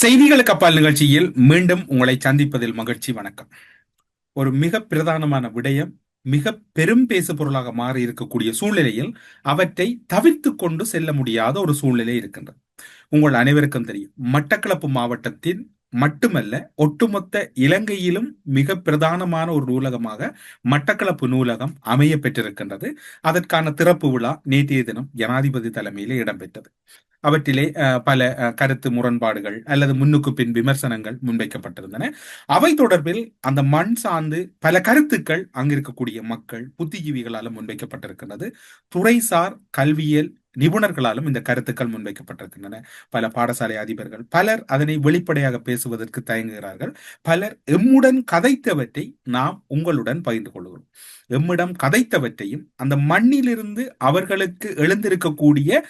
செய்திகளுக்கு அப்பால் நிகழ்ச்சியில் மீண்டும் உங்களை சந்திப்பதில் மகிழ்ச்சி. வணக்கம். ஒரு மிக பிரதானமான விடயம் மிக பெரும் பேசு பொருளாக மாறி இருக்கக்கூடிய சூழ்நிலையில் அவற்றை தவிர்த்து கொண்டு செல்ல முடியாத ஒரு சூழ்நிலை இருக்கின்றது. உங்கள் அனைவருக்கும் தெரியும், மட்டக்களப்பு மாவட்டத்தின் மட்டுமல்ல ஒட்டுமொத்த இலங்கையிலும் மிக பிரதானமான ஒரு நூலகமாக மட்டக்களப்பு நூலகம் அமைய பெற்றிருக்கின்றது. அதற்கான திறப்பு விழா நேற்றைய தினம் ஜனாதிபதி தலைமையிலே இடம்பெற்றது. அவற்றிலே பல கருத்து முரண்பாடுகள் அல்லது முன்னுக்கு பின் விமர்சனங்கள் முன்வைக்கப்பட்டிருந்தன. அவை தொடர்பில் அந்த மண் சார்ந்து பல கருத்துக்கள் அங்கிருக்கக்கூடிய மக்கள் புத்திஜீவிகளாலும் முன்வைக்கப்பட்டிருக்கிறது. துறைசார் கல்வியல் நிபுணர்களாலும் இந்த கருத்துக்கள் முன்வைக்கப்பட்டிருக்கின்றன. பல பாடசாலை அதிபர்கள் பலர் அதனை வெளிப்படையாக பேசுவதற்கு தயங்குகிறார்கள். பலர் எம்முடன் கதைத்தவற்றை நாம் உங்களுடன் பகிர்ந்து கொள்கிறோம். எம்மிடம் கதைத்தவற்றையும் அந்த மண்ணிலிருந்து அவர்களுக்கு எழுந்திருக்கக்கூடிய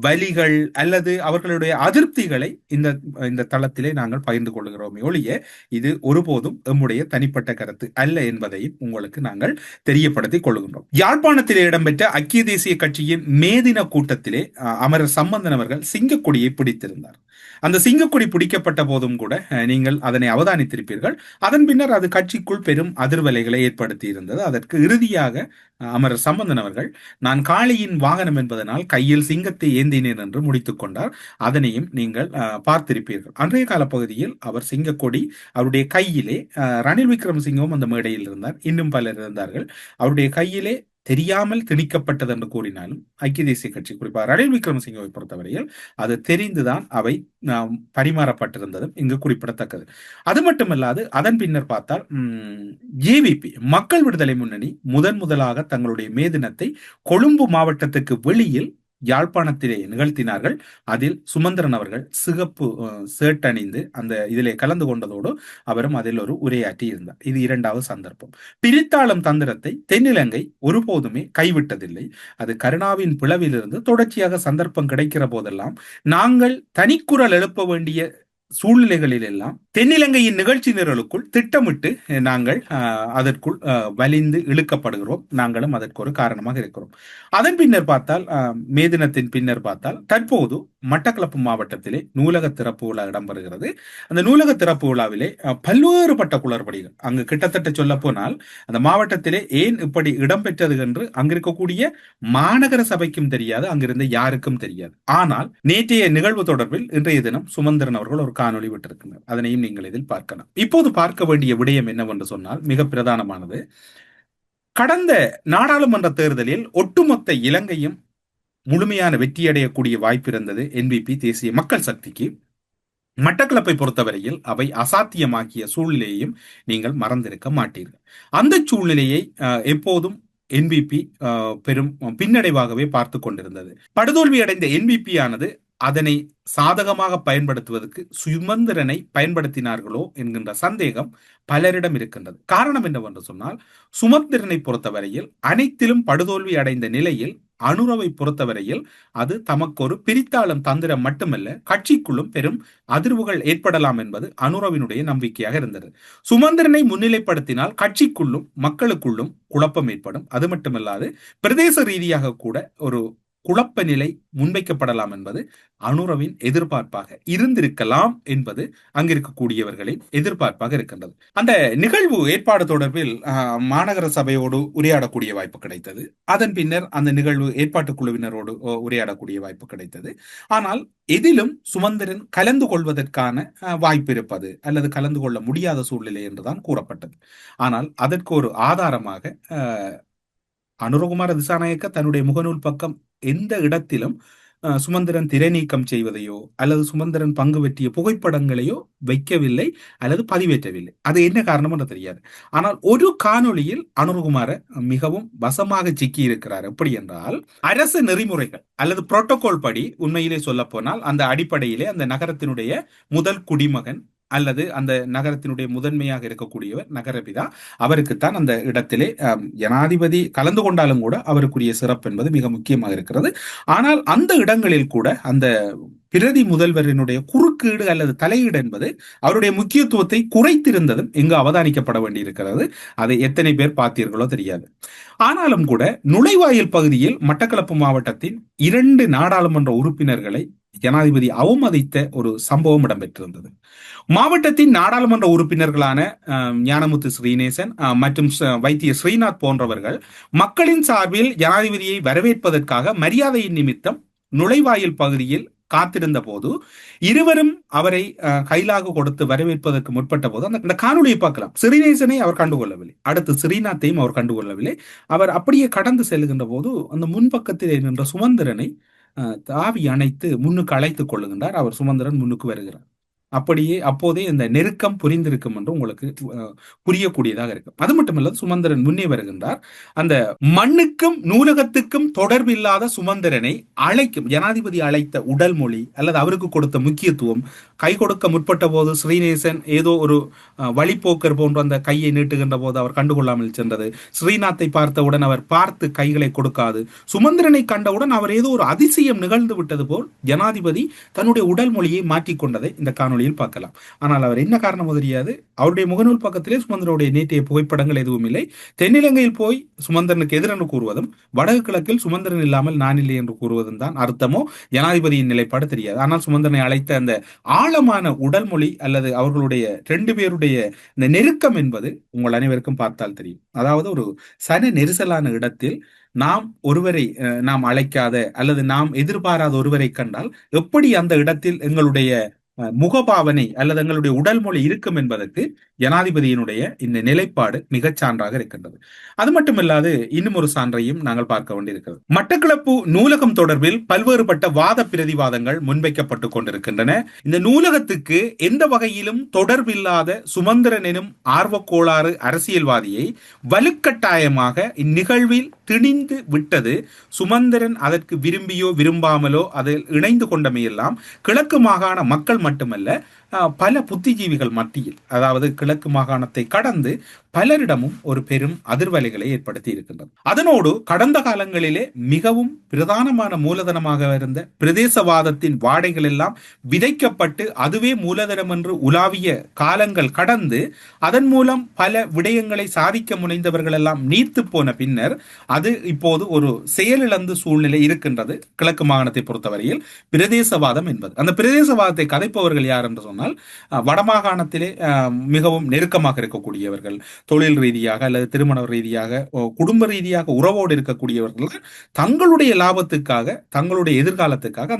வலிகள் அல்லது அவர்களுடைய அதிருப்திகளை இந்த இந்த தளத்திலே நாங்கள் பகிர்ந்து கொள்கிறோமே ஒழிய இது ஒருபோதும் எம்முடைய தனிப்பட்ட கருத்து அல்ல என்பதையும் உங்களுக்கு நாங்கள் தெரியப்படுத்திக் கொள்கின்றோம். யாழ்ப்பாணத்திலே இடம்பெற்ற ஐக்கிய தேசிய கட்சியின் மேதின கூட்டத்திலே அமரர் சம்பந்தன் அவர்கள் சிங்கக்கொடியை பிடித்திருந்தார். அந்த சிங்கக்கொடி பிடிக்கப்பட்ட போதும் கூட நீங்கள் அதனை அவதானித்திருப்பீர்கள். அதன் பின்னர் அது கட்சிக்குள் பெரும் அதிர்வலைகளை ஏற்படுத்தி இருந்தது. அதற்கு இறுதியாக அமரர் சம்பந்தன் அவர்கள், நான் காளியின் வாகனம் என்பதனால் கையில் சிங்கத்தை ஏந்தினேன் என்று முடித்துக் கொண்டார். அதனையும் நீங்கள் பார்த்திருப்பீர்கள். அன்றைய கால பகுதியில் அவர் சிங்கக்கொடி அவருடைய கையிலே, ரணில் விக்ரமசிங்கவும் அந்த மேடையில் இருந்தார், இன்னும் பலர் இருந்தார்கள், அவருடைய கையிலே தெரியாமல் திணிக்கப்பட்டது என்று கூறினாலும் ஐக்கிய தேசிய கட்சி குறிப்பாக ரணில் விக்ரமசிங்கவை பொறுத்தவரையில் அது தெரிந்துதான் அவை பரிமாறப்பட்டிருந்ததும் இங்கு குறிப்பிடத்தக்கது. அது மட்டுமல்லாது அதன் பின்னர் பார்த்தால் ஜேவிபி மக்கள் விடுதலை முன்னணி முதலாக தங்களுடைய மேதினத்தை கொழும்பு மாவட்டத்துக்கு வெளியில் யாழ்ப்பாணத்திலே நிகழ்த்தினார்கள். அதில் சுமந்திரன் அவர்கள் சிகப்பு ஷர்ட் அணிந்து அந்த இதிலே கலந்து கொண்டதோடு அவரும் அதில் ஒரு உரையாற்றி இருந்தார். இது இரண்டாவது சந்தர்ப்பம். பிரித்தாளும் தந்திரத்தை தென்னிலங்கை ஒருபோதுமே கைவிட்டதில்லை. அது கருணாவின் பிளவிலிருந்து தொடர்ச்சியாக சந்தர்ப்பம் கிடைக்கிற போதெல்லாம் நாங்கள் தனிக்குரல் எழுப்ப வேண்டிய சூழ்நிலைகளில் எல்லாம் தென்னிலங்கையின் நிகழ்ச்சி நிரலுக்குள் திட்டமிட்டு நாங்கள் அதற்குள் வலிந்து இழுக்கப்படுகிறோம். நாங்களும் அதற்கு ஒரு காரணமாக இருக்கிறோம். அதன் பின்னர் பார்த்தால் மேதினத்தின் பின்னர் பார்த்தால் தற்போது மட்டக்களப்பு மாவட்டத்திலே நூலக திறப்பு விழா இடம்பெறுகிறது. அந்த நூலக திறப்பு விழாவிலே பல்வேறுபட்ட குளறுபடிகள் அங்கு கிட்டத்தட்ட சொல்ல போனால் அந்த மாவட்டத்திலே ஏன் இப்படி இடம்பெற்றது என்று அங்கிருக்கக்கூடிய மாநகர சபைக்கும் தெரியாது, அங்கிருந்த யாருக்கும் தெரியாது. ஆனால் நேற்றைய நிகழ்வு தொடர்பில் இன்றைய தினம் சுமந்திரன் அவர்கள் ஒரு காணொலி விட்டிருக்கிறார். அதனையும் நீங்கள் இதில் பார்க்கலாம். இப்போது பார்க்க வேண்டிய விடயம் என்னவென்று சொன்னால் மிக பிரதானமானது. கடந்த நாடாளுமன்ற தேர்தலில் ஒட்டுமொத்த இலங்கையும் முழுமையான வெற்றியடையக்கூடிய வாய்ப்பு இருந்தது என்பிபி தேசிய மக்கள் சக்திக்கு. மட்டக்களப்பை பொறுத்தவரையில் அவை அசாத்தியமாக்கிய சூழ்நிலையையும் நீங்கள் மறந்திருக்க மாட்டீர்கள். அந்த சூழ்நிலையை எப்போதும் என்பிபி பெரும் பின்னடைவாகவே பார்த்து கொண்டிருந்தது. படுதோல்வி அடைந்த என்பிபி ஆனது அதனை சாதகமாக பயன்படுத்துவதற்கு சுமந்திரனை பயன்படுத்தினார்களோ என்கின்ற சந்தேகம் பலரிடம் இருக்கின்றது. காரணம் என்னவென்று சொன்னால், சுமந்திரனை பொறுத்தவரையில் அனைத்திலும் படுதோல்வி அடைந்த நிலையில் அனுரவை பொறுத்தவரையில் அது தமக்கு ஒரு பிரித்தாளும் தந்திரம் மட்டுமல்ல, கட்சிக்குள்ளும் பெரும் அதிர்வுகள் ஏற்படலாம் என்பது அனுரவினுடைய நம்பிக்கையாக இருந்தது. சுமந்திரனை முன்னிலைப்படுத்தினால் கட்சிக்குள்ளும் மக்களுக்குள்ளும் குழப்பம் ஏற்படும். அது மட்டுமல்லாது பிரதேச ரீதியாக கூட ஒரு குழப்ப நிலை முன்வைக்கப்படலாம் என்பது அனுரவின் எதிர்பார்ப்பாக இருந்திருக்கலாம் என்பது அங்கிருக்கக்கூடியவர்களின் எதிர்பார்ப்பாக இருக்கின்றது. அந்த நிகழ்வு ஏற்பாடு தொடர்பில் மாநகர சபையோடு உரையாடக்கூடிய வாய்ப்பு கிடைத்தது. அதன் பின்னர் அந்த நிகழ்வு ஏற்பாட்டு குழுவினரோடு உரையாடக்கூடிய வாய்ப்பு கிடைத்தது. ஆனால் எதிலும் சுமந்திரன் கலந்து கொள்வதற்கான வாய்ப்பு இருப்பது அல்லது கலந்து கொள்ள முடியாத சூழ்நிலை என்றுதான் கூறப்பட்டது. ஆனால் அதற்கு ஒரு ஆதாரமாக அனுரகுமார திசாநாயக்க தன்னுடைய முகநூல் பக்கம் எந்த இடத்திலும் சுமந்திரன் திரை நீக்கம் செய்வதையோ அல்லது சுமந்திரன் பங்கு பெற்றிய புகைப்படங்களையோ வைக்கவில்லை அல்லது பதிவேற்றவில்லை. அது என்ன காரணம் என்று தெரியாது. ஆனால் ஒரு காணொளியில் அனுரகுமார மிகவும் வசமாக சிக்கி இருக்கிறார். எப்படி என்றால், அரசு நெறிமுறைகள் அல்லது புரோட்டோகால் படி உண்மையிலே சொல்ல போனால் அந்த அடிப்படையிலே அந்த நகரத்தினுடைய முதல் குடிமகன் அல்லது அந்த நகரத்தினுடைய முதன்மையாக இருக்கக்கூடியவர் நகரபிதா, அவருக்குத்தான் அந்த இடத்திலே ஜனாதிபதி கலந்து கொண்டாலும் கூட அவருக்குரிய சிறப்பு என்பது மிக முக்கியமாக இருக்கிறது. ஆனால் அந்த இடங்களில் கூட அந்த பிரதி முதல்வரினுடைய குறுக்கீடு அல்லது தலையீடு என்பது அவருடைய முக்கியத்துவத்தை குறைத்திருந்ததும் இங்கு அவதானிக்கப்பட வேண்டியிருக்கிறது. அதை எத்தனை பேர் பார்த்தீர்களோ தெரியாது. ஆனாலும் கூட நுழைவாயில் பகுதியில் மட்டக்களப்பு மாவட்டத்தின் 2 நாடாளுமன்ற உறுப்பினர்களை ஜனாதிபதி அவமதித்த ஒரு சம்பவம் இடம்பெற்றிருந்தது. மாவட்டத்தின் நாடாளுமன்ற உறுப்பினர்களான ஞானமுத்து ஸ்ரீநேசன் மற்றும் வைத்திய ஸ்ரீநாத் போன்றவர்கள் மக்களின் சார்பில் ஜனாதிபதியை வரவேற்பதற்காக மரியாதையின் நிமித்தம் நுழைவாயில் பகுதியில் காத்திருந்த போது இருவரும் அவரை கைலாக கொடுத்து வரவேற்பதற்கு முற்பட்ட போது அந்த காணொலியை பார்க்கலாம். ஸ்ரீநேசனை அவர் கண்டுகொள்ளவில்லை, அடுத்து ஸ்ரீநாத்தையும் அவர் கண்டுகொள்ளவில்லை. அவர் அப்படியே கடந்து செல்கின்ற போது அந்த முன்பக்கத்திலே நின்ற சுமந்திரனை தாவி அணைத்து முன்னுக்கு அழைத்துக் கொள்ளுகின்றார். அவர் சுமந்திரன் முன்னுக்கு வருகிறார். அப்படியே அப்போதே இந்த நெருக்கம் புரிந்திருக்கும் என்று உங்களுக்கு புரியக்கூடியதாக இருக்கும். அது மட்டுமல்ல, சுமந்திரன் முன்னே வருகின்றார். அந்த மண்ணுக்கும் நூலகத்துக்கும் தொடர்பில்லாத சுமந்திரனை அழைக்கும் ஜனாதிபதி அழைத்த உடல் மொழி அல்லது அவருக்கு கொடுத்த முக்கியத்துவம், கை கொடுக்க முற்பட்ட போது ஸ்ரீநேசன் ஏதோ ஒரு வழிபோக்கர் போன்ற அந்த கையை நீட்டுகின்ற போது அவர் கண்டுகொள்ளாமல் சென்றது, ஸ்ரீநாத்தை பார்த்தவுடன் அவர் பார்த்து கைகளை கொடுக்காது, சுமந்திரனை கண்டவுடன் அவர் ஏதோ ஒரு அதிசயம் நிகழ்ந்து விட்டது போல் ஜனாதிபதி தன்னுடைய உடல் மொழியை மாற்றிக்கொண்டதை இந்த காணொலி பார்க்கலாம். ஆனால் அவர் என்ன காரணம் தெரியாது. அவருடைய முகநூல் பக்கத்திலே சுமந்திரனுடைய நேற்றைய புகைப்படங்கள் எதுவும் இல்லை. தென்னிலங்கையில் போய் சுமந்திரனுக்கு எதிரென்று கூறுவதும், வடக்கு கிழக்கில் சுமந்திரன் இல்லாமல் நான் இல்லை என்று கூறுவதும் தான் அர்த்தமோ ஜனாதிபதியின் நிலைப்பாடு தெரியாது. ஆனால் சுமந்திரனை அழைத்த அந்த ஆழமான உடல் மொழி அல்லது அவர்களுடைய 2 பேருடைய இந்த நெருக்கம் என்பது உங்கள் அனைவருக்கும் பார்த்தால் தெரியும். அதாவது ஒரு சன நெரிசலான இடத்தில் நாம் அழைக்காத அல்லது நாம் எதிர்பாராத ஒருவரை கண்டால் எப்படி அந்த இடத்தில் எங்களுடைய முகபாவனை அல்லது எங்களுடைய உடல் மொழி இருக்கும் என்பதற்கு ஜனாதிபதியினுடைய இந்த நிலைப்பாடு மிகச் சான்றாக இருக்கின்றது. அது மட்டுமில்லாது இன்னும் ஒரு சான்றையும் நாங்கள் பார்க்க வேண்டியிருக்கிறது. மட்டக்களப்பு நூலகம் தொடர்பில் பல்வேறுபட்ட வாத பிரதிவாதங்கள் முன்வைக்கப்பட்டுக் கொண்டிருக்கின்றன. இந்த நூலகத்துக்கு எந்த வகையிலும் தொடர்பில்லாத சுமந்திரன் எனும் ஆர்வக்கோளாறு அரசியல்வாதியை வலுக்கட்டாயமாக இந்நிகழ்வில் திணிந்து விட்டது சுமந்திரன் அதற்கு விரும்பியோ விரும்பாமலோ அதில் இணைந்து கொண்டமையெல்லாம் கிழக்கு மாகாண மக்கள் மட்டுமல்ல, பல புத்திஜீவிகள் மத்தியில், அதாவது கிழக்கு மாகாணத்தை கடந்து பலரிடமும் ஒரு பெரும் அதிர்வலைகளை ஏற்படுத்தி இருக்கின்றது. அதனோடு கடந்த காலங்களிலே மிகவும் பிரதானமான மூலதனமாக இருந்த பிரதேசவாதத்தின் வாடைகள் எல்லாம் விதைக்கப்பட்டு அதுவே மூலதனம் என்று உலாவிய காலங்கள் கடந்து அதன் மூலம் பல விடயங்களை சாதிக்க முனைந்தவர்கள் எல்லாம் நீர்த்து போன பின்னர் அது இப்போது ஒரு செயலிழந்து சூழ்நிலை இருக்கின்றது. கிழக்கு மாகாணத்தை பொறுத்தவரையில் பிரதேசவாதம் என்பது, அந்த பிரதேசவாதத்தை கதைப்பவர்கள் யார் என்று சொன்னால் வடமாகாணத்திலே மிகவும் நெருக்கமாக இருக்கக்கூடியவர்கள், தொழில் ரீதியாக அல்லது திருமண ரீதியாக குடும்ப ரீதியாக உறவோடு இருக்கக்கூடியவர்கள் தங்களுடைய லாபத்துக்காக தங்களுடைய எதிர்காலத்துக்காக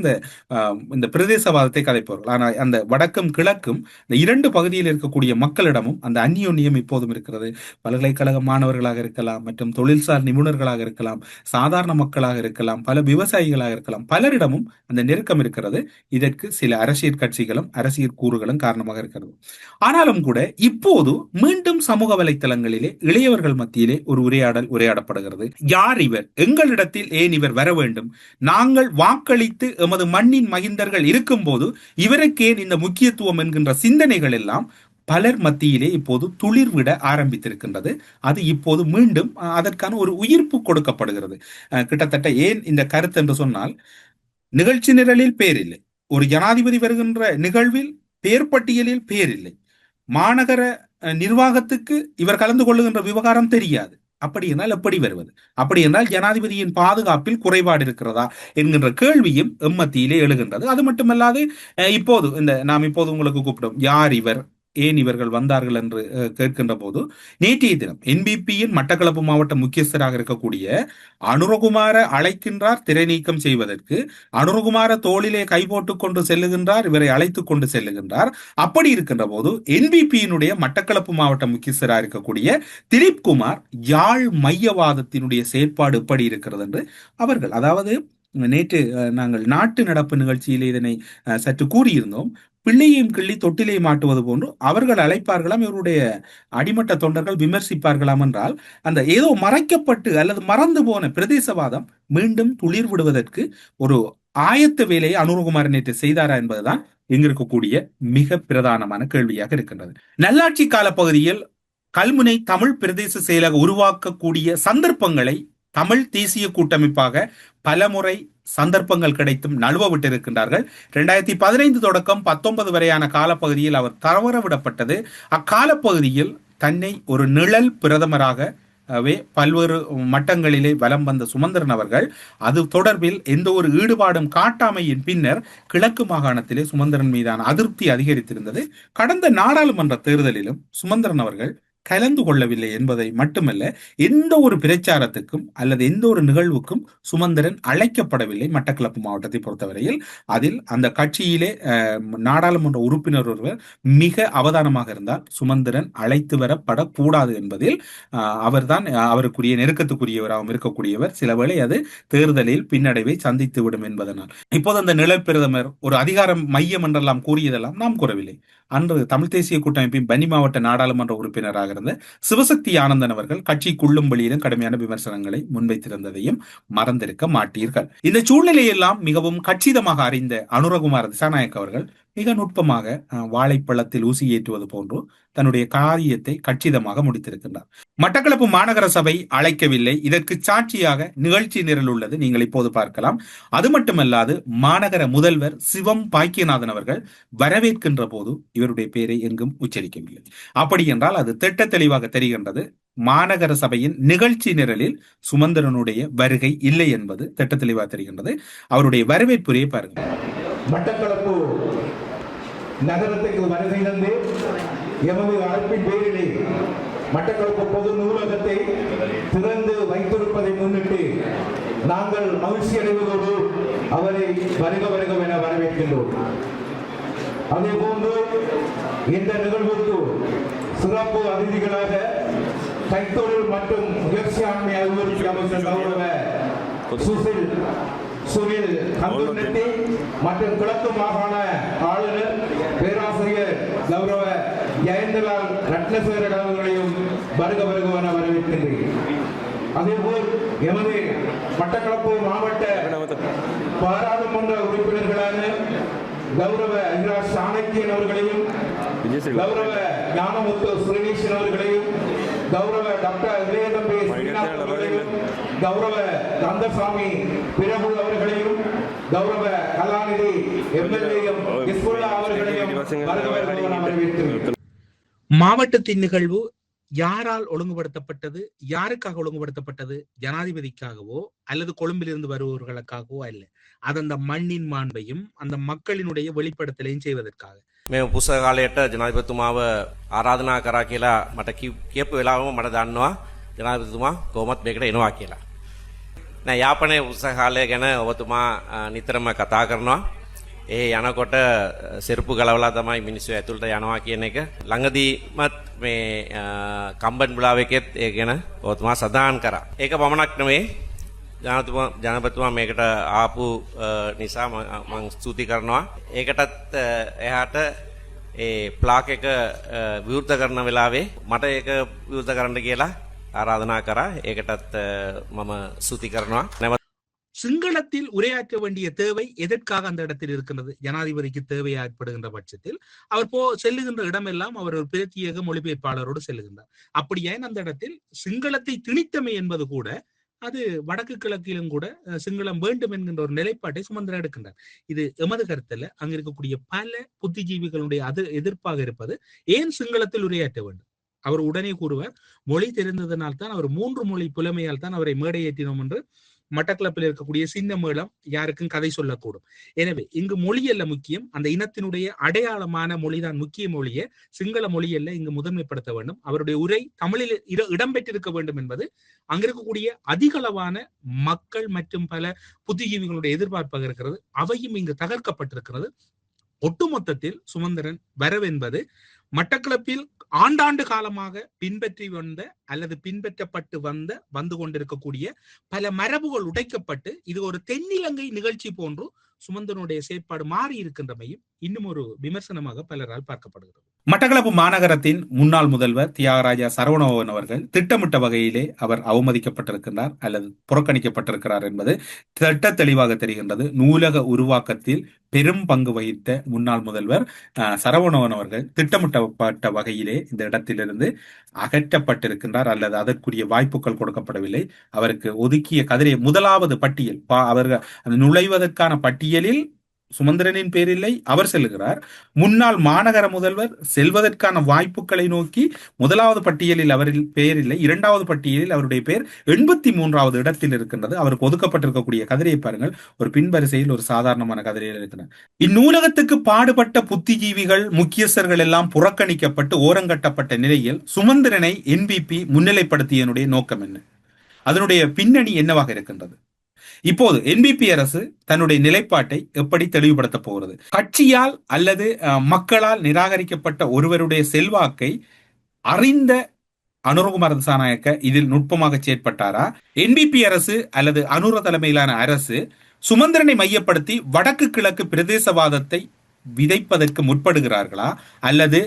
இந்த பிரதேசவாதத்தை கதைப்பவர்கள். ஆனால் அந்த வடக்கும் கிழக்கும் இந்த 2 பகுதியில் இருக்கக்கூடிய மக்களிடமும் அந்த அந்நியோன்யம் இப்போதும் இருக்கிறது. பல்கலைக்கழக மாணவர்களாக இருக்கலாம், மற்றும் தொழில்சார் நிபுணர்களாக இருக்கலாம், சாதாரண மக்களாக இருக்கலாம், பல விவசாயிகளாக இருக்கலாம், பலரிடமும் அந்த நெருக்கம் இருக்கிறது. இதற்கு சில அரசியல் கட்சிகளும் அரசியல் கூறுகளும் காரணமாக இருக்கிறது. ஆனாலும் கூட இப்போது மீண்டும் சமூக வலைத்தளங்களிலே இளையவர்கள் மத்தியிலே ஒரு உரையாடப்படுகிறது. யார் இவர்? எங்களிடத்தில் ஏன் இவர் வர வேண்டும்? நாங்கள் வாக்களித்து எமது மண்ணின் மகிந்தர்கள் இருக்கும் போது இவருக்கு ஏன் இந்த முக்கியத்துவம் என்கின்ற சிந்தனைகள் எல்லாம் பலர் மத்தியிலே இப்போது துளிர்விட ஆரம்பித்திருக்கின்றது. அது இப்போது மீண்டும் அதற்கான ஒரு உயிர்ப்பு கொடுக்கப்படுகிறது. கிட்டத்தட்ட ஏன் இந்த கருத்து என்று சொன்னால், நிகழ்ச்சி நிரலில் பேர் இல்லை, ஒரு ஜனாதிபதி வருகின்ற நிகழ்வில் பேர் பட்டியலில் பேர் இல்லை, மாநகர நிர்வாகத்துக்கு இவர் கலந்து கொள்ளுகின்ற விவகாரம் தெரியாது. அப்படி என்றால் எப்படி வருவது? அப்படி என்றால் ஜனாதிபதியின் பாதுகாப்பில் குறைபாடு இருக்கிறதா என்கின்ற கேள்வியும் எம்மத்தியிலே எழுகின்றது. அது மட்டுமல்லாது இப்போது நாம் இப்போது உங்களுக்கு கூப்பிடும், யார் இவர், ஏன் இவர்கள் வந்தார்கள் என்று கேட்கின்ற போது, நேற்றைய தினம் என்பிபியின் மட்டக்களப்பு மாவட்ட முக்கியஸ்தராக இருக்கக்கூடிய அனுரகுமார அழைக்கின்றார் திரை நீக்கம் செய்வதற்கு. அனுரகுமார தோளிலே கை போட்டுக் கொண்டு செல்லுகின்றார், இவரை அழைத்துக் கொண்டு செல்லுகின்றார். அப்படி இருக்கின்ற போது என்பிபியினுடைய மட்டக்களப்பு மாவட்ட முக்கியஸ்தராக இருக்கக்கூடிய திலீப் குமார் யாழ் மையவாதத்தினுடைய செயற்பாடு எப்படி இருக்கிறது என்று அவர்கள், அதாவது நேற்று நாங்கள் நாட்டு நடப்பு நிகழ்ச்சியிலே இதனை சற்று கூறியிருந்தோம். பிள்ளையையும் கிள்ளி தொட்டிலை மாட்டுவது போன்று அவர்கள் அழைப்பார்களாம், இவருடைய அடிமட்ட தொண்டர்கள் விமர்சிப்பார்களாம். என்றால் அந்த ஏதோ மறைக்கப்பட்டு அல்லது மறந்து போன பிரதேசவாதம் மீண்டும் துளிர் விடுவதற்கு ஒரு ஆயத்த வேலையை அனுரகுமார் நேற்று செய்தாரா என்பதுதான் இங்கு இருக்கக்கூடிய மிக பிரதானமான கேள்வியாக இருக்கின்றது. நல்லாட்சி கால பகுதியில் கல்முனை தமிழ் பிரதேச செயலக உருவாக்கக்கூடிய சந்தர்ப்பங்களை தமிழ் தேசிய கூட்டமைப்பாக பலமுறை சந்தர்ப்பங்கள் கிடைத்தும் நழுவ விட்டிருக்கின்றார்கள். 2015 தொடக்கம் 19 வரையான காலப்பகுதியில் அவர் தவறவிடப்பட்டது. அக்காலப்பகுதியில் தன்னை ஒரு நிழல் பிரதமராக பல்வேறு மட்டங்களிலே வலம் வந்த சுமந்திரன் அவர்கள் அது தொடர்பில் எந்த ஒரு ஈடுபாடும் காட்டாமையின் பின்னர் கிழக்கு மாகாணத்திலே சுமந்திரன் மீதான அதிருப்தி அதிகரித்திருந்தது. கடந்த நாடாளுமன்ற தேர்தலிலும் சுமந்திரன் அவர்கள் கலந்து கொள்ளவில்லை என்பதை மட்டுமல்ல, எந்த ஒரு பிரச்சாரத்துக்கும் அல்லது எந்த ஒரு நிகழ்வுக்கும் சுமந்திரன் அழைக்கப்படவில்லை. மட்டக்களப்பு மாவட்டத்தை பொறுத்தவரையில் அதில் அந்த கட்சியிலே நாடாளுமன்ற உறுப்பினர் ஒருவர் மிக அவதானமாக இருந்தால் சுமந்திரன் அழைத்து வரப்படக்கூடாது என்பதில் அவர்தான் அவருக்குரிய நெருக்கத்துக்குரியவராகவும் இருக்கக்கூடியவர். சில வேளை அது தேர்தலில் பின்னடைவை சந்தித்து விடும் என்பதனால் இப்போது அந்த நிழல் பிரதமர் ஒரு அதிகாரம் மையம் என்றெல்லாம் கூறியதெல்லாம் நாம் கூறவில்லை. அன்று தமிழ் தேசிய கூட்டமைப்பின் பனி மாவட்ட நாடாளுமன்ற உறுப்பினராக இருந்த சிவசக்தி ஆனந்தன் அவர்கள் கட்சிக்குள்ளும் வெளியிலும் கடுமையான விமர்சனங்களை முன்வைத்திருந்ததையும் மறந்திருக்க மாட்டீர்கள். இந்த சூழ்நிலையெல்லாம் மிகவும் கச்சிதமாக அறிந்த அனுரகுமார் திசாநாயக் அவர்கள் மிக நுட்பமாக வாழைப்பழத்தில் ஊசி ஏற்றுவது போன்று தன்னுடைய காரியத்தை கச்சிதமாக முடித்திருக்கின்றார். மட்டக்களப்பு மாநகர சபை அழைக்கவில்லை. இதற்கு சாட்சியாக நிகழ்ச்சி நிரல் உள்ளது, நீங்கள் இப்போது பார்க்கலாம். அது மட்டுமல்லாது மாநகர முதல்வர் சிவம் பாக்கியநாதன் அவர்கள் வரவேற்கின்ற போது இவருடைய பெயரை எங்கும் உச்சரிக்கவில்லை. அப்படி என்றால் அது திட்ட தெளிவாக தெரிகின்றது, மாநகர சபையின் நிகழ்ச்சி நிரலில் சுமந்திரனுடைய வருகை இல்லை என்பது திட்ட தெளிவாக தெரிகின்றது. அவருடைய வரவேற்புரையை பாருங்கள். மட்டக்களப்பு நகரத்துக்கு வருகை தந்து எமது அழைப்பின் பேரிலே மட்டக்களப்பு பொது நூலகத்தை திறந்து வைத்திருப்பதை முன்னிட்டு நாங்கள் மகிழ்ச்சி அடைவதோடு அவரை வருக வருக என வரவேற்கின்றோம். அதே போன்று இந்த நிகழ்வுக்கு சிறப்பு அதிதிகளாக கைத்தொழில் மற்றும் முயற்சியாண்மை அபிவிருத்தி அமைச்சர் கௌரவ சுனில் கம்பூர்நெட்டி மற்றும் கிழக்கு மாகாண ஆளுநர் பேராசிரியர் கௌரவ ஜெயந்தலால் ரத்னசேகரன் அவர்களையும் வருக வருகவென வரவேற்கின்றேன். அதேபோல் எமது மட்டக்களப்பு மாவட்ட பாராளுமன்ற உறுப்பினர்களான கௌரவ அகிராஜ் சாணக்கியன் அவர்களையும் கௌரவ ஞானமுத்து ஸ்ரீனிஷன் அவர்களையும் கௌரவ டாக்டர் இளையதம்பி ஸ்ரீநாத் அவர்களையும் கௌரவ கந்தசாமி பிரபு அவர்களையும் கௌரவ கலாநிதி எம்எல்ஏ இஸ்புல்லா அவர்களையும் வரவேற்கிறேன். மாவட்டத்தின் நிகழ்வு யாரால் ஒழுங்குபடுத்தப்பட்டது, யாருக்காக ஒழுங்குபடுத்தப்பட்டது? ஜனாதிபதிக்காகவோ அல்லது கொழும்பிலிருந்து வருபவர்களுக்காகவோ அல்ல. அது அந்த மண்ணின் மாண்பையும் அந்த மக்களினுடைய வெளிப்படுத்தலையும் செய்வதற்காக. මේ උපුස කාලයට ජනාධිපතිතුමාව ආරාධනා කරා කියලා මට කියපු වෙලාවම මට දන්නවා ජනාධිපතිතුමා කොහොමත් මේකට එනවා කියලා. නෑ යාපනයේ උපුස කාලය ගැන ඔබතුමා නිතරම කතා කරනවා. ඒ යනකොට සෙරපු ගලවලා තමයි මිනිස්සු ඇතුළට යනවා කියන එක. ළඟදීමත් මේ කම්බන් බුලාවේකෙත් ඒ ගැන ඔබතුමා සඳහන් කරා. ඒක පමණක් නෙවෙයි ජනපතිතුමා මේකට ආපු නිසා මම ස්තුති කරනවා. ඒකටත් එහාට ඒ ප්ලාක් එක විවෘත කරන වෙලාවේ මට ඒක විවෘත කරන්න කියලා ආරාධනා කරා. ඒකටත් මම ස්තුති කරනවා. சிங்களத்தில் உரையாற்ற வேண்டிய தேவை எதற்காக அந்த இடத்தில் இருக்கின்றது? ஜனாதிபதிக்கு தேவை ஏற்படுகின்ற பட்சத்தில் அவர் செல்லுகின்ற இடமெல்லாம் அவர் ஒரு பிரத்யேக மொழிபெயர்ப்பாளரோடு செல்லுகின்றார். அப்படியே அந்த இடத்தில் சிங்களத்தை திணித்தமை என்பது கூட அது வடக்கு கிழக்கிலும் கூட சிங்களம் வேண்டும் என்கின்ற ஒரு நிலைப்பாட்டை சுமந்திரன் எடுக்கின்றார். இது எமது கருத்துல அங்க இருக்கக்கூடிய பல புத்திஜீவிகளுடைய எதிர்ப்பாக இருப்பது, ஏன் சிங்களத்தில் உரையாற்ற வேண்டும்? அவர் உடனே கூறுவார், மொழி தெரிந்ததனால் தான், அவர் 3 மொழி புலமையால் தான் அவரை மேடையேற்றினோம் என்று மட்டக்களப்பில் இருக்கக்கூடிய சின்ன மேளம் யாருக்கும் கதை சொல்லக்கூடும். எனவே இங்கு மொழி அல்ல முக்கியம், அந்த இனத்தினுடைய அடையாளமான மொழிதான் முக்கிய மொழியை, சிங்கள மொழி அல்ல இங்கு முதன்மைப்படுத்த வேண்டும். அவருடைய உரை தமிழில் இடம்பெற்றிருக்க வேண்டும் என்பது அங்கிருக்கக்கூடிய அதிகளவான மக்கள் மற்றும் பல புத்திஜீவிகளுடைய எதிர்பார்ப்பாக இருக்கிறது. அவையும் இங்கு தகர்க்கப்பட்டிருக்கிறது. ஒட்டுமொத்தத்தில் சுமந்திரன் வரவென்பது மட்டக்களப்பில் ஆண்டாண்டு காலமாக பின்பற்றி வந்த அல்லது பின்பற்றப்பட்டு வந்து கொண்டிருக்கக்கூடிய பல மரபுகள் உடைக்கப்பட்டு இது ஒரு தென்னிலங்கை நிகழ்ச்சி போன்று சுமந்திரனுடைய செயற்பாடு மாறி இருக்கின்றமையும் இன்னும் ஒரு விமர்சனமாக பலரால் பார்க்கப்படுகிறது. மட்டக்களப்பு மாநகரத்தின் முன்னாள் முதல்வர் தியாகராஜா சரவணபவன் அவர்கள் திட்டமிட்ட வகையிலே அவர் அவமதிக்கப்பட்டிருக்கிறார் அல்லது புறக்கணிக்கப்பட்டிருக்கிறார் என்பது திட்ட தெளிவாக தெரிகின்றது. நூலக உருவாக்கத்தில் பெரும் பங்கு வகித்த முன்னாள் முதல்வர் சரவணபவன் அவர்கள் திட்டமிட்டப்பட்ட வகையிலே இந்த இடத்திலிருந்து அகற்றப்பட்டிருக்கின்றார் அல்லது அதற்குரிய வாய்ப்புகள் கொடுக்கப்படவில்லை. அவருக்கு ஒதுக்கிய கதிரை முதலாவது பட்டியல் அவர்கள் நுழைவதற்கான பட்டியலில் சுமந்திரனின் பேரில்லை, அவர் செல்லுகிறார். முன்னாள் மாநகர முதல்வர் செல்வதற்கான வாய்ப்புகளை நோக்கி முதலாவது பட்டியலில் அவரில் பெயர் இல்லை, இரண்டாவது பட்டியலில் அவருடைய பெயர் 83வது இடத்தில் இருக்கின்றது. அவருக்கு ஒதுக்கப்பட்டிருக்கக்கூடிய கதிரையை பாருங்கள், ஒரு பின்வரிசையில் ஒரு சாதாரணமான கதிரையில் இருக்கிறார். இந்நூலகத்துக்கு பாடுபட்ட புத்திஜீவிகள் முக்கியஸ்தர்கள் எல்லாம் புறக்கணிக்கப்பட்டு ஓரங்கட்டப்பட்ட நிலையில் சுமந்திரனை என்பிபி முன்னிலைப்படுத்தியனுடைய நோக்கம் என்ன, அதனுடைய பின்னணி என்னவாக இருக்கின்றது? இப்போது என்பிபி அரசு தன்னுடைய நிலைப்பாட்டை எப்படி தெளிவுபடுத்த போகிறது? கட்சியால் அல்லது மக்களால் நிராகரிக்கப்பட்ட ஒருவருடைய செல்வாக்கை அறிந்த அனுரகுமார திசாநாயக்க இதில் நுட்பமாக செயற்பட்டாரா? என்பிபி அரசு அல்லது அனுர தலைமையிலான அரசு சுமந்திரனை மையப்படுத்தி வடக்கு கிழக்கு பிரதேசவாதத்தை விதைப்பதற்கு முற்படுகிறார்களா? அல்லது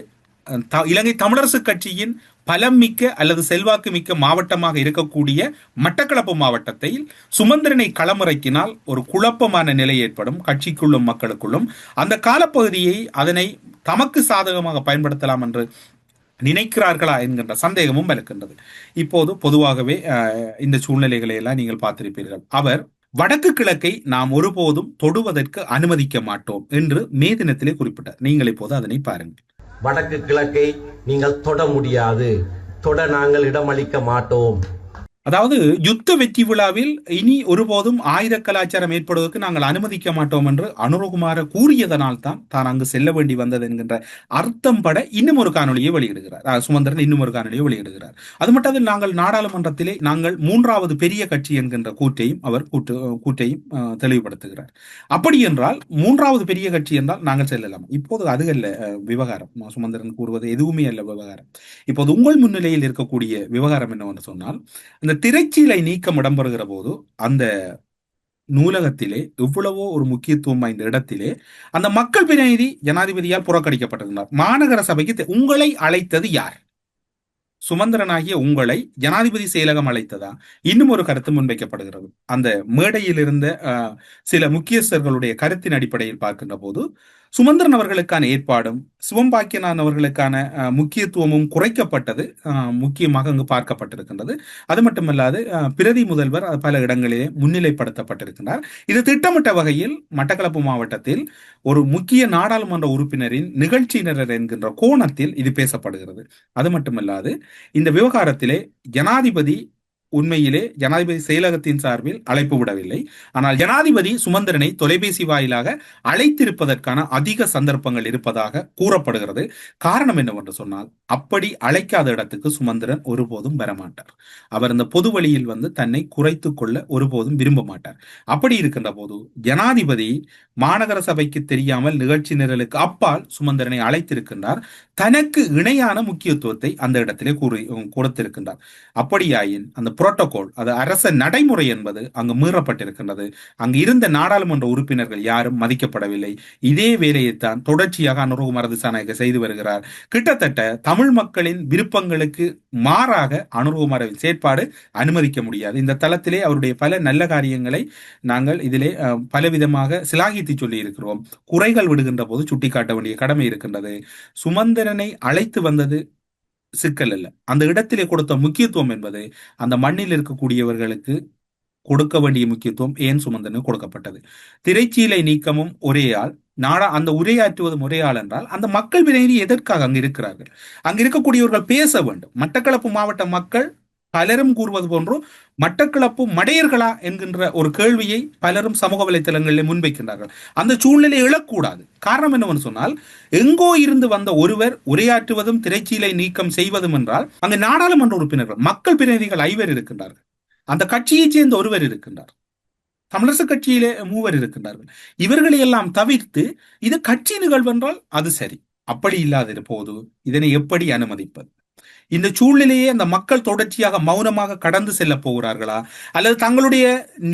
இலங்கை தமிழரசு கட்சியின் பலம் மிக்க அல்லது செல்வாக்கு மிக்க மாவட்டமாக இருக்கக்கூடிய மட்டக்களப்பு மாவட்டத்தில் சுமந்திரனை களமிறக்கினால் ஒரு குழப்பமான நிலை ஏற்படும் கட்சிக்குள்ளும் மக்களுக்குள்ளும். அந்த காலப்பகுதியை அதனை தமக்கு சாதகமாக பயன்படுத்தலாம் என்று நினைக்கிறார்களா என்கின்ற சந்தேகமும் இருக்கின்றது. இப்போது பொதுவாகவே இந்த சூழ்நிலைகளை எல்லாம் நீங்கள் பார்த்திருப்பீர்கள். அவர் வடக்கு கிழக்கை நாம் ஒருபோதும் தொடுவதற்கு அனுமதிக்க மாட்டோம் என்று மே தினத்திலே குறிப்பிட்டார். நீங்கள் இப்போது அதனை பாருங்கள். வடக்கு கிழக்கை நீங்கள் தொட முடியாது, தொட நாங்கள் இடமளிக்க மாட்டோம். அதாவது யுத்த வெற்றி விழாவில் இனி ஒருபோதும் ஆயுத கலாச்சாரம் ஏற்படுவதற்கு நாங்கள் அனுமதிக்க மாட்டோம் என்று அனுரகுமார கூறியதனால் தான் அங்கு செல்ல வேண்டி வந்தது என்கின்ற அர்த்தம் பட இன்னும் ஒரு காணொலியை வெளியிடுகிறார். சுமந்திரன் இன்னும் ஒரு காணொலியை வெளியிடுகிறார். அது மட்டும் நாங்கள் நாடாளுமன்றத்திலே நாங்கள் மூன்றாவது பெரிய கட்சி என்கின்ற கூற்றையும் அவர் கூற்றையும் தெளிவுபடுத்துகிறார். அப்படி என்றால் மூன்றாவது பெரிய கட்சி என்றால் நாங்கள் செல்லலாம். இப்போது அது அல்ல விவகாரம். சுமந்திரன் கூறுவது எதுவுமே அல்ல விவகாரம். இப்போது உங்கள் முன்னிலையில் இருக்கக்கூடிய விவகாரம் என்னவென்று சொன்னால், இந்த திரைச்சீலை நீக்கம் இடம்பெறுகிற போது அந்த நூலகத்திலே எவ்வளவோ ஒரு முக்கியத்துவம் வாய்ந்த இடத்திலே அந்த மக்கள் பிரதிநிதி ஜனாதிபதியால் புறக்கணிக்கப்பட்டிருந்தார். மாநகர சபைக்கு உங்களை அழைத்தது யார்? சுமந்திரனாகிய உங்களை ஜனாதிபதி செயலகம் அழைத்ததா? இன்னும் ஒரு கருத்து முன்வைக்கப்படுகிறது. அந்த மேடையில் இருந்த சில முக்கியஸ்தர்களுடைய கருத்தின் அடிப்படையில் பார்க்கின்ற போது சுமந்திரன் அவர்களுக்கான ஏற்பாடும் சிவம்பாக்கியனான் அவர்களுக்கான முக்கியத்துவமும் குறைக்கப்பட்டது முக்கியமாக அங்கு பார்க்கப்பட்டிருக்கின்றது. அது மட்டுமல்லாது பிரதி முதல்வர் பல இடங்களிலே முன்னிலைப்படுத்தப்பட்டிருக்கிறார். இது திட்டமிட்ட வகையில் மட்டக்களப்பு மாவட்டத்தில் ஒரு முக்கிய நாடாளுமன்ற உறுப்பினரின் நிகழ்ச்சி நிரல் என்கின்ற கோணத்தில் இது பேசப்படுகிறது. அது மட்டுமல்லாது இந்த விவகாரத்திலே ஜனாதிபதி உண்மையிலே ஜனாதிபதி செயலகத்தின் சார்பில் அழைப்பு விடவில்லை. ஆனால் ஜனாதிபதி சுமந்திரனை தொலைபேசி வாயிலாக அழைத்திருப்பதற்கான அதிக சந்தர்ப்பங்கள் இருப்பதாக கூறப்படுகிறது. காரணம் என்னவென்று சொன்னால், அப்படி அழைக்காத இடத்துக்கு சுமந்திரன் ஒருபோதும் வரமாட்டார். அவர் இந்த பொது வழியில் வந்து தன்னை குறைத்துக் கொள்ள ஒருபோதும் விரும்ப மாட்டார். அப்படி இருக்கின்ற போது ஜனாதிபதி மாநகர சபைக்கு தெரியாமல் நிகழ்ச்சி நிரலுக்கு அப்பால் சுமந்திரனை அழைத்திருக்கின்றார். தனக்கு இணையான முக்கியத்துவத்தை அந்த இடத்திலே கொடுத்திருக்கின்றார். அப்படியாயின் அந்த புரோட்டோகால், அது அரச நடைமுறை என்பது அங்கு மீறப்பட்டிருக்கின்றது. அங்கு இருந்த நாடாளுமன்ற உறுப்பினர்கள் யாரும் மதிக்கப்படவில்லை. இதே வேலையைத்தான் தொடர்ச்சியாக அனுரகுமார திசாநாயக்க செய்து வருகிறார். கிட்டத்தட்ட தமிழ் மக்களின் விருப்பங்களுக்கு மாறாக அனுரகுமாரவின் செயற்பாடு அனுமதிக்க முடியாது. இந்த தளத்திலே அவருடைய பல நல்ல காரியங்களை நாங்கள் இதிலே பலவிதமாக சிலாகித்து சொல்லி இருக்கிறோம். குறைகள் விடுகின்ற போது சுட்டிக்காட்ட வேண்டிய கடமை இருக்கின்றது. சுமந்திரனை அழைத்து வந்தது சிக்கல் அல்ல. அந்த இடத்திலே கொடுத்த முக்கியத்துவம் என்பது அந்த மண்ணில் இருக்கக்கூடியவர்களுக்கு கொடுக்க வேண்டிய முக்கியத்துவம் ஏன் சுமந்திரனுக்கு கொடுக்கப்பட்டது. திரைச்சீலை நீக்கமும் ஒரே ஆள், அந்த உரையாற்றுவதும் ஒரே ஆள் என்றால் அந்த மக்கள் பிரதிநிதி எதற்காக அங்கு இருக்கிறார்கள்? அங்கு இருக்கக்கூடியவர்கள் பேச வேண்டும். மட்டக்களப்பு மாவட்ட மக்கள் பலரும் கூறுவது போன்றும் மட்டக்களப்பு மடையர்களா என்கின்ற ஒரு கேள்வியை பலரும் சமூக வலைத்தளங்களில் முன்வைக்கின்றார்கள். அந்த சூழ்நிலை எழக்கூடாது. காரணம் என்னவென்று சொன்னால், எங்கோ இருந்து வந்த ஒருவர் உரையாற்றுவதும் திரைச்சீலை நீக்கம் செய்வதும் என்றால் அங்கு நாடாளுமன்ற உறுப்பினர்கள் மக்கள் பிரதிநிதிகள் 5 இருக்கின்றார்கள். அந்த கட்சியைச் சேர்ந்த ஒருவர் இருக்கின்றார். தமிழரசு கட்சியிலே 3 இருக்கின்றார்கள். இவர்களை எல்லாம் தவிர்த்து இது கட்சி நிகழ்வு என்றால் அது சரி. அப்படி இல்லாத போது இதனை எப்படி அனுமதிப்பது? இந்த சூழ்நிலையை அந்த மக்கள் தொடர்ச்சியாக மௌனமாக கடந்து செல்ல போகிறார்களா, அல்லது தங்களுடைய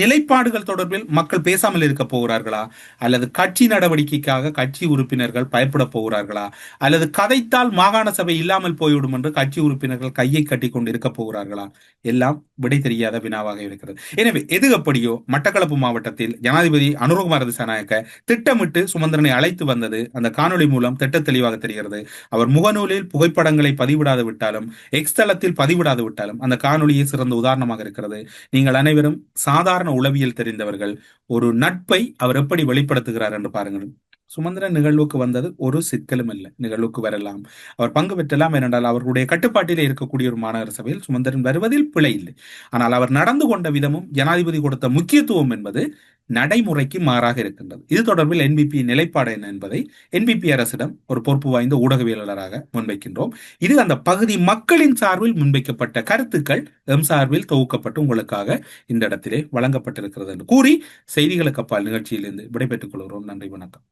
நிலைப்பாடுகள் தொடர்பில் மக்கள் பேசாமல் இருக்க போகிறார்களா, அல்லது கட்சி நடவடிக்கைக்காக கட்சி உறுப்பினர்கள் பயப்பட போகிறார்களா, அல்லது கதைத்தால் மாகாண சபை இல்லாமல் போய்விடும் என்று கட்சி உறுப்பினர்கள் கையை கட்டி கொண்டு இருக்க போகிறார்களா, எல்லாம் விடை தெரியாத வினாவாக இருக்கிறது. எனவே எது எப்படியோ மட்டக்களப்பு மாவட்டத்தில் ஜனாதிபதி அனுரகுமார திசாநாயக்க திட்டமிட்டு சுமந்திரனை அழைத்து வந்தது அந்த காணொளி மூலம் திட்ட தெளிவாக தெரிகிறது. அவர் முகநூலில் புகைப்படங்களை பதிவிடாது விட்டாலும், எக்ஸ் தளத்தில் பதிவிடாது விட்டாலும் அந்த காணொளியே சிறந்த உதாரணமாக இருக்கிறது. நீங்கள் அனைவரும் சாதாரண உளவியல் தெரிந்தவர்கள். ஒரு நட்பை அவர் எப்படி வெளிப்படுத்துகிறார் என்று பாருங்கள். சுமந்திரன் நிகழ்வுக்கு வந்தது ஒரு சிக்கலும் இல்லை, நிகழ்வுக்கு வரலாம், அவர் பங்கு பெற்றலாம். ஏனென்றால் அவர்களுடைய கட்டுப்பாட்டிலே இருக்கக்கூடிய ஒரு மாநகர சபையில் சுமந்திரன் வருவதில் பிழை இல்லை. ஆனால் அவர் நடந்து கொண்ட விதமும் ஜனாதிபதி கொடுத்த முக்கியத்துவம் என்பது நடைமுறைக்கு மாறாக இருக்கின்றது. இது தொடர்பில் என்பிபி நிலைப்பாடு என்ன என்பதை என்பிபி அரசிடம் ஒரு பொறுப்பு வாய்ந்த ஊடகவியலாளராக முன்வைக்கின்றோம். இது அந்த பகுதி மக்களின் சார்பில் முன்வைக்கப்பட்ட கருத்துக்கள் எம் சார்பில் தொகுக்கப்பட்டு உங்களுக்காக இந்த இடத்திலே வழங்கப்பட்டிருக்கிறது என்று கூறி செய்திகளுக்கு அப்பால் நிகழ்ச்சியிலிருந்து விடைபெற்றுக் கொள்கிறோம். நன்றி, வணக்கம்.